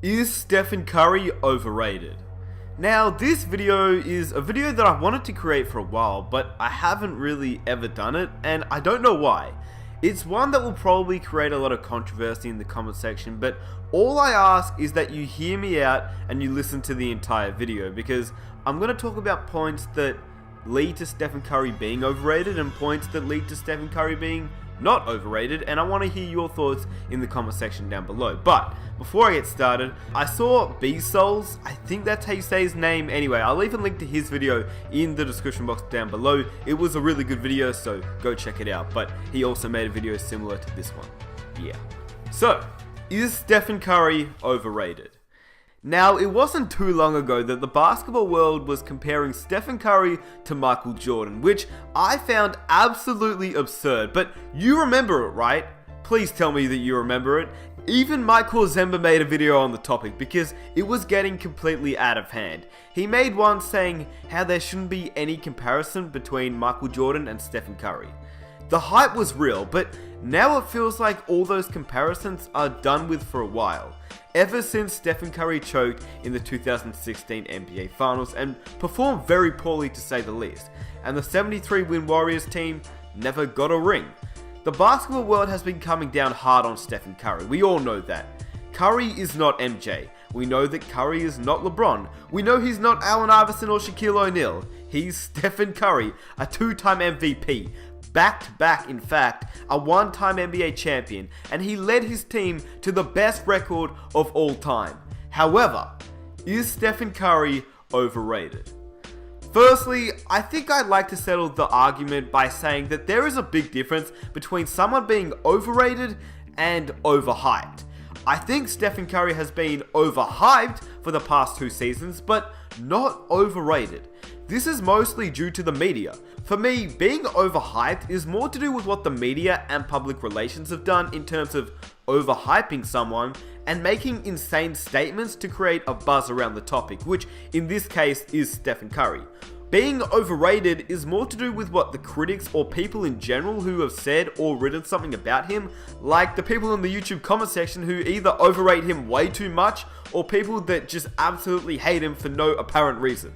Is Stephen Curry overrated? Now, this video is a video that I wanted to create for a while, but I haven't really ever done it, and I don't know why. It's one that will probably create a lot of controversy in the comment section, but all I ask is that you hear me out and you listen to the entire video, because I'm going to talk about points that lead to Stephen Curry being overrated and points that lead to Stephen Curry being not overrated, and I want to hear your thoughts in the comment section down below. But before I get started, I saw B-Souls, I think that's how you say his name. Anyway, I'll leave a link to his video in the description box down below. It was a really good video, so go check it out. But he also made a video similar to this one. Yeah. So, is Stephen Curry overrated? Now, it wasn't too long ago that the basketball world was comparing Stephen Curry to Michael Jordan, which I found absolutely absurd, but you remember it, right? Please tell me that you remember it. Even Michael Zemba made a video on the topic because it was getting completely out of hand. He made one saying how there shouldn't be any comparison between Michael Jordan and Stephen Curry. The hype was real, but now it feels like all those comparisons are done with for a while. Ever since Stephen Curry choked in the 2016 NBA Finals and performed very poorly to say the least, and the 73-win Warriors team never got a ring. The basketball world has been coming down hard on Stephen Curry, we all know that. Curry is not MJ, we know that Curry is not LeBron, we know he's not Allen Iverson or Shaquille O'Neal, he's Stephen Curry, a two-time MVP, back-to-back in fact, a one-time NBA champion, and he led his team to the best record of all time. However, is Stephen Curry overrated? Firstly, I think I'd like to settle the argument by saying that there is a big difference between someone being overrated and overhyped. I think Stephen Curry has been overhyped for the past 2 seasons, but not overrated. This is mostly due to the media. For me, being overhyped is more to do with what the media and public relations have done in terms of overhyping someone and making insane statements to create a buzz around the topic, which in this case is Stephen Curry. Being overrated is more to do with what the critics or people in general who have said or written something about him, like the people in the YouTube comment section who either overrate him way too much or people that just absolutely hate him for no apparent reason.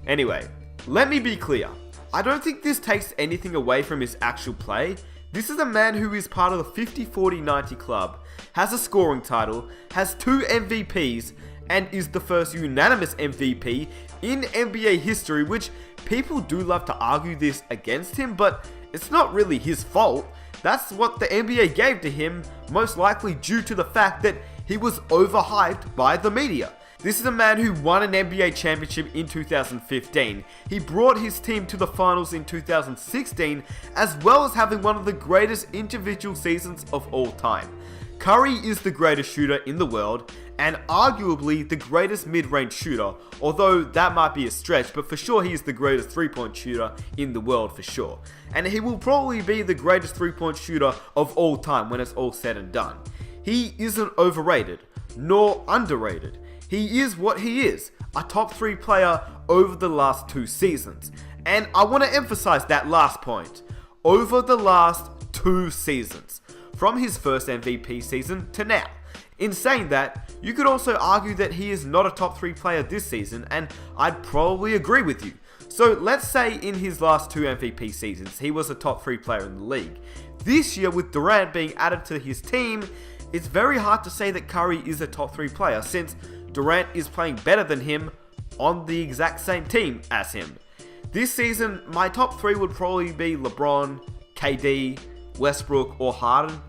Anyway, let me be clear. I don't think this takes anything away from his actual play. This is a man who is part of the 50-40-90 club, has a scoring title, has 2 MVPs, and is the first unanimous MVP in NBA history, which people do love to argue this against him, but it's not really his fault. That's what the NBA gave to him, most likely due to the fact that he was overhyped by the media. This is a man who won an NBA championship in 2015. He brought his team to the finals in 2016, as well as having one of the greatest individual seasons of all time. Curry is the greatest shooter in the world, and arguably the greatest mid-range shooter, although that might be a stretch, but for sure he is the greatest 3-point shooter in the world for sure. And he will probably be the greatest 3-point shooter of all time when it's all said and done. He isn't overrated, nor underrated. He is what he is, a top 3 player over the last 2 seasons. And I want to emphasize that last point. Over the last 2 seasons. From his first MVP season to now. In saying that, you could also argue that he is not a top 3 player this season, and I'd probably agree with you. So let's say in his last 2 MVP seasons, he was a top 3 player in the league. This year, with Durant being added to his team, it's very hard to say that Curry is a top 3 player, since Durant is playing better than him on the exact same team as him. This season, my top 3 would probably be LeBron, KD, Westbrook, or Harden.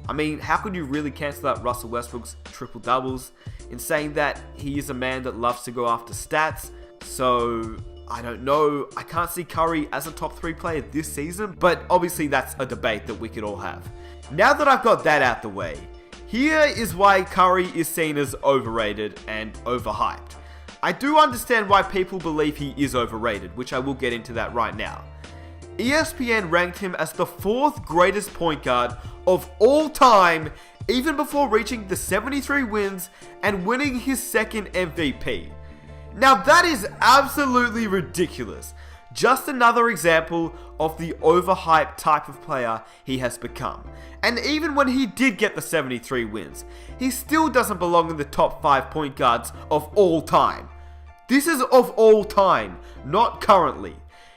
I mean, how could you really cancel out Russell Westbrook's triple doubles in saying that he is a man that loves to go after stats? So, I don't know. I can't see Curry as a top 3 player this season, but obviously that's a debate that we could all have. Now that I've got that out the way, here is why Curry is seen as overrated and overhyped. I do understand why people believe he is overrated, which I will get into that right now. ESPN ranked him as the 4th greatest point guard of all time, even before reaching the 73 wins and winning his 2nd MVP. Now that is absolutely ridiculous. Just another example of the overhyped type of player he has become. And even when he did get the 73 wins, he still doesn't belong in the top 5 point guards of all time. This is of all time, not currently.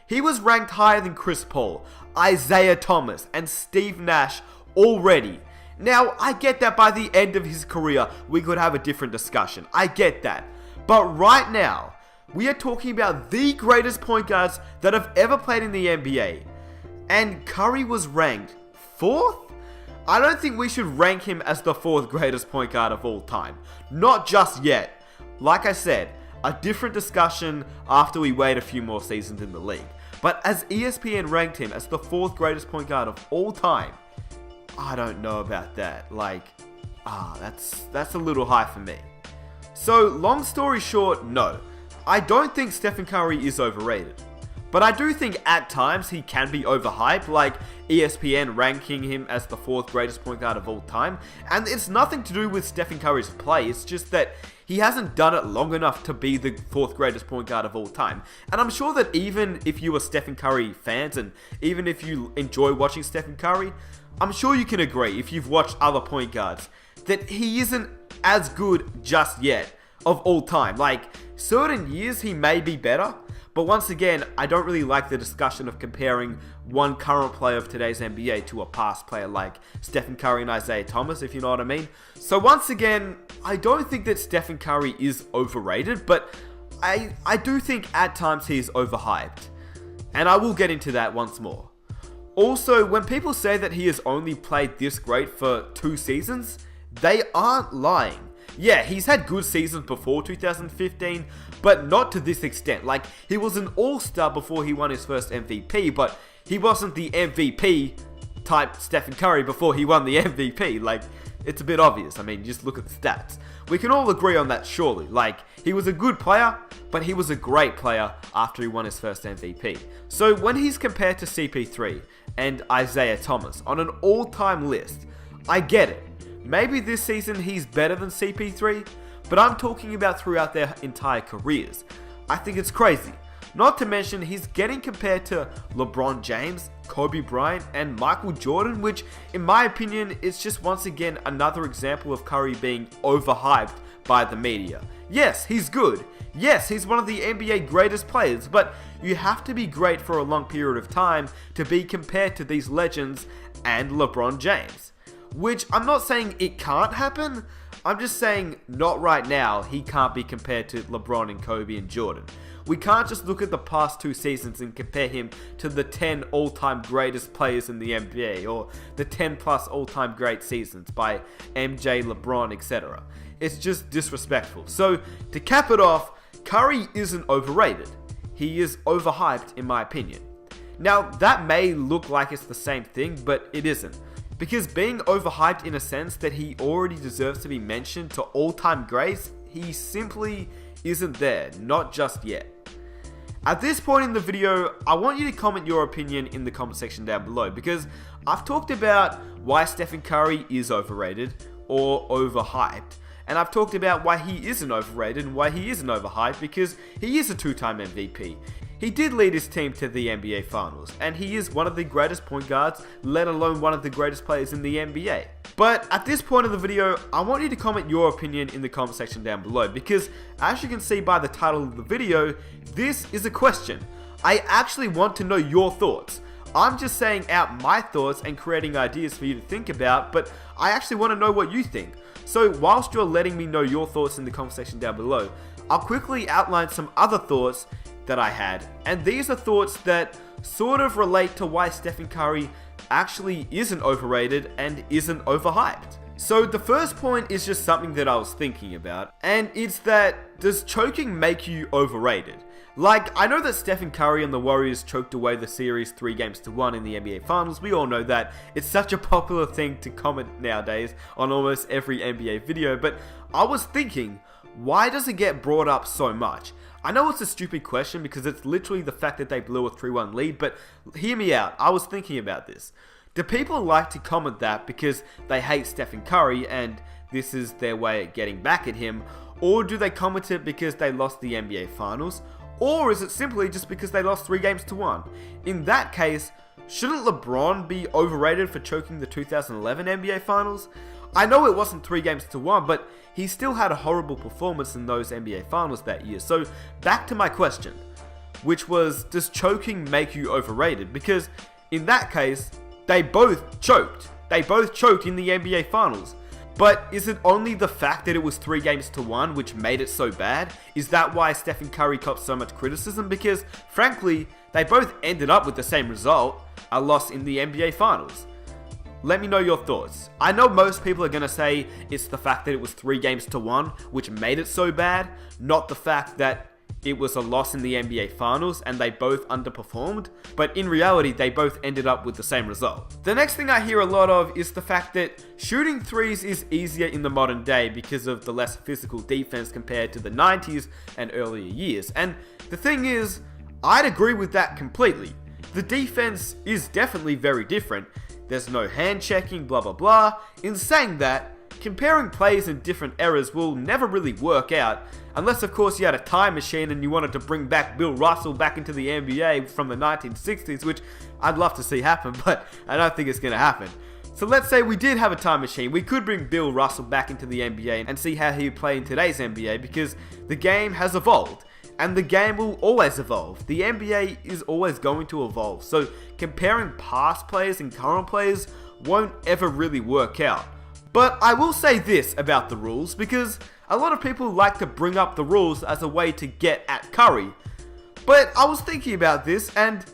He was ranked higher than Chris Paul, Isaiah Thomas, and Steve Nash already. Now, I get that by the end of his career, we could have a different discussion. I get that. But right now, we are talking about the greatest point guards that have ever played in the NBA. And Curry was ranked 4th? I don't think we should rank him as the 4th greatest point guard of all time. Not just yet. Like I said, a different discussion after we wait a few more seasons in the league. But as ESPN ranked him as the 4th greatest point guard of all time, I don't know about that. That's a little high for me. So, long story short, no. I don't think Stephen Curry is overrated. But I do think at times he can be overhyped, like ESPN ranking him as the 4th greatest point guard of all time. And it's nothing to do with Stephen Curry's play, it's just that he hasn't done it long enough to be the 4th greatest point guard of all time. And I'm sure that even if you are Stephen Curry fans, and even if you enjoy watching Stephen Curry, I'm sure you can agree, if you've watched other point guards, that he isn't as good just yet of all time. Like, certain years he may be better, but once again, I don't really like the discussion of comparing one current player of today's NBA to a past player like Stephen Curry and Isaiah Thomas, if you know what I mean. So once again, I don't think that Stephen Curry is overrated, but I do think at times he is overhyped. And I will get into that once more. Also, when people say that he has only played this great for 2 seasons, they aren't lying. Yeah, he's had good seasons before 2015, but not to this extent. Like, he was an all-star before he won his first MVP, but he wasn't the MVP type Stephen Curry before he won the MVP. Like, it's a bit obvious. I mean, just look at the stats. We can all agree on that, surely. Like, he was a good player, but he was a great player after he won his first MVP. So when he's compared to CP3 and Isaiah Thomas on an all-time list, I get it. Maybe this season he's better than CP3, but I'm talking about throughout their entire careers. I think it's crazy. Not to mention he's getting compared to LeBron James, Kobe Bryant, and Michael Jordan, which in my opinion is just once again another example of Curry being overhyped by the media. Yes, he's good. Yes, he's one of the NBA greatest players, but you have to be great for a long period of time to be compared to these legends and LeBron James. Which, I'm not saying it can't happen, I'm just saying not right now he can't be compared to LeBron and Kobe and Jordan. We can't just look at the past 2 seasons and compare him to the 10 all-time greatest players in the NBA, or the 10 plus all-time great seasons by MJ, LeBron, etc. It's just disrespectful. So, to cap it off, Curry isn't overrated. He is overhyped in my opinion. Now, that may look like it's the same thing, but it isn't. Because being overhyped in a sense that he already deserves to be mentioned to all-time greats, he simply isn't there, not just yet. At this point in the video, I want you to comment your opinion in the comment section down below, because I've talked about why Stephen Curry is overrated or overhyped, and I've talked about why he isn't overrated and why he isn't overhyped, because he is a 2-time MVP. He did lead his team to the NBA Finals, and he is one of the greatest point guards, let alone one of the greatest players in the NBA. But at this point of the video, I want you to comment your opinion in the comment section down below, because as you can see by the title of the video, this is a question. I actually want to know your thoughts. I'm just saying out my thoughts and creating ideas for you to think about, but I actually want to know what you think. So whilst you're letting me know your thoughts in the comment section down below, I'll quickly outline some other thoughts that I had, and these are thoughts that sort of relate to why Stephen Curry actually isn't overrated and isn't overhyped. So the first point is just something that I was thinking about, and it's that, does choking make you overrated? Like, I know that Stephen Curry and the Warriors choked away the series 3-1 in the NBA Finals. We all know that. It's such a popular thing to comment nowadays on almost every NBA video, but I was thinking, why does it get brought up so much? I know it's a stupid question because it's literally the fact that they blew a 3-1 lead, but hear me out, I was thinking about this. Do people like to comment that because they hate Stephen Curry and this is their way of getting back at him? Or do they comment it because they lost the NBA Finals? Or is it simply just because they lost 3 games to 1? In that case, shouldn't LeBron be overrated for choking the 2011 NBA Finals? I know it wasn't 3 games to 1, but he still had a horrible performance in those NBA Finals that year. So back to my question, which was, does choking make you overrated? Because in that case, they both choked. They both choked in the NBA Finals. But is it only the fact that it was 3 games to 1 which made it so bad? Is that why Stephen Curry copped so much criticism? Because, frankly, they both ended up with the same result, a loss in the NBA Finals. Let me know your thoughts. I know most people are going to say it's the fact that it was 3 games to 1 which made it so bad, not the fact that it was a loss in the NBA Finals and they both underperformed, but in reality they both ended up with the same result. The next thing I hear a lot of is the fact that shooting threes is easier in the modern day because of the less physical defense compared to the 90s and earlier years. And the thing is, I'd agree with that completely. The defense is definitely very different. There's no hand checking, blah blah blah. In saying that, comparing plays in different eras will never really work out, unless of course you had a time machine and you wanted to bring back Bill Russell back into the NBA from the 1960s, which I'd love to see happen, but I don't think it's going to happen. So let's say we did have a time machine, we could bring Bill Russell back into the NBA and see how he would play in today's NBA, because the game has evolved. And the game will always evolve. The NBA is always going to evolve. So comparing past players and current players won't ever really work out. But I will say this about the rules, because a lot of people like to bring up the rules as a way to get at Curry. But I was thinking about this, and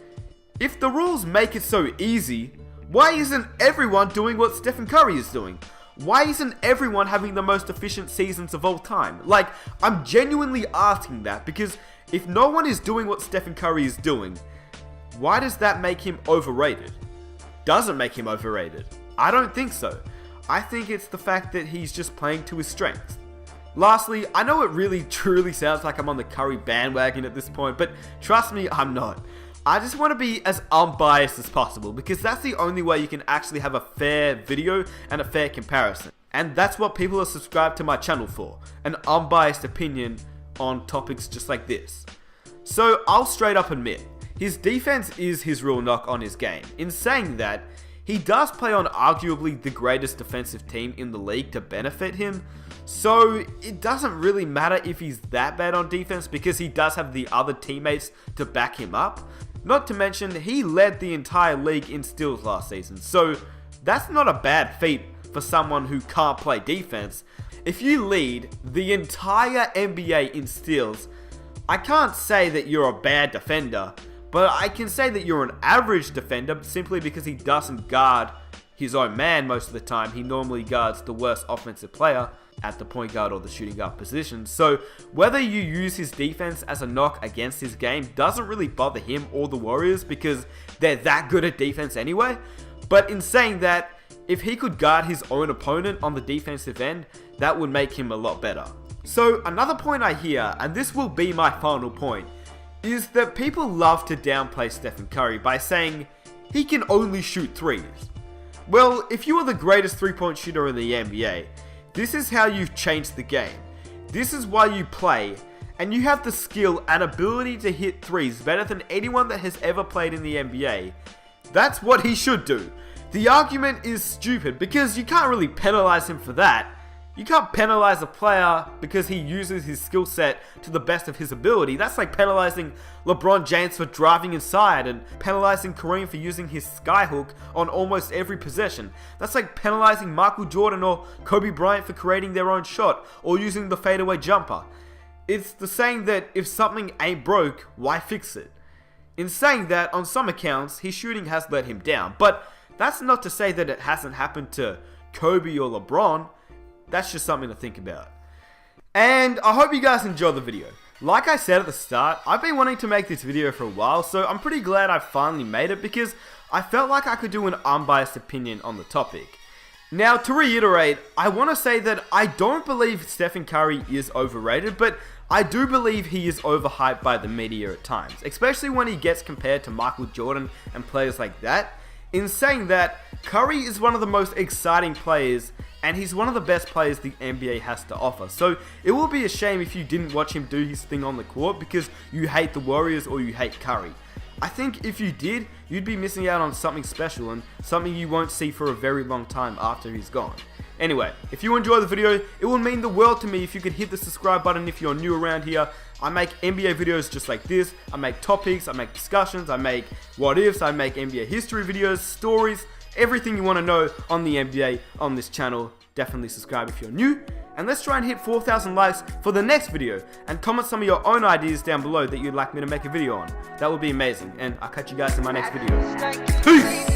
if the rules make it so easy, why isn't everyone doing what Stephen Curry is doing? Why isn't everyone having the most efficient seasons of all time? Like, I'm genuinely asking that, because if no one is doing what Stephen Curry is doing, why does that make him overrated? Doesn't make him overrated. I don't think so. I think it's the fact that he's just playing to his strengths. Lastly, I know it really truly sounds like I'm on the Curry bandwagon at this point, but trust me, I'm not. I just want to be as unbiased as possible, because that's the only way you can actually have a fair video and a fair comparison. And that's what people are subscribed to my channel for, an unbiased opinion on topics just like this. So I'll straight up admit, his defense is his real knock on his game. In saying that, he does play on arguably the greatest defensive team in the league to benefit him, so it doesn't really matter if he's that bad on defense, because he does have the other teammates to back him up. Not to mention, he led the entire league in steals last season, so that's not a bad feat for someone who can't play defense. If you lead the entire NBA in steals, I can't say that you're a bad defender, but I can say that you're an average defender simply because he doesn't guard his own man most of the time. He normally guards the worst offensive player at the point guard or the shooting guard position. So whether you use his defense as a knock against his game doesn't really bother him or the Warriors, because they're that good at defense anyway. But in saying that, if he could guard his own opponent on the defensive end, that would make him a lot better. So another point I hear, and this will be my final point, is that people love to downplay Stephen Curry by saying he can only shoot threes. Well, if you are the greatest three-point shooter in the NBA, this is how you've changed the game. This is why you play, and you have the skill and ability to hit threes better than anyone that has ever played in the NBA. That's what he should do. The argument is stupid, because you can't really penalize him for that. You can't penalize a player because he uses his skill set to the best of his ability. That's like penalizing LeBron James for driving inside, and penalizing Kareem for using his skyhook on almost every possession. That's like penalizing Michael Jordan or Kobe Bryant for creating their own shot or using the fadeaway jumper. It's the saying that if something ain't broke, why fix it? In saying that, on some accounts, his shooting has let him down, but that's not to say that it hasn't happened to Kobe or LeBron. That's just something to think about. And I hope you guys enjoyed the video. Like I said at the start, I've been wanting to make this video for a while, so I'm pretty glad I finally made it, because I felt like I could do an unbiased opinion on the topic. Now, to reiterate, I want to say that I don't believe Stephen Curry is overrated, but I do believe he is overhyped by the media at times, especially when he gets compared to Michael Jordan and players like that. In saying that, Curry is one of the most exciting players and he's one of the best players the NBA has to offer. So it will be a shame if you didn't watch him do his thing on the court because you hate the Warriors or you hate Curry. I think if you did, you'd be missing out on something special and something you won't see for a very long time after he's gone. Anyway, if you enjoy the video, it would mean the world to me if you could hit the subscribe button if you're new around here. I make NBA videos just like this. I make topics, I make discussions, I make what ifs, I make NBA history videos, stories, everything you want to know on the NBA on this channel. Definitely subscribe if you're new. And let's try and hit 4,000 likes for the next video. And comment some of your own ideas down below that you'd like me to make a video on. That would be amazing. And I'll catch you guys in my next video. Peace!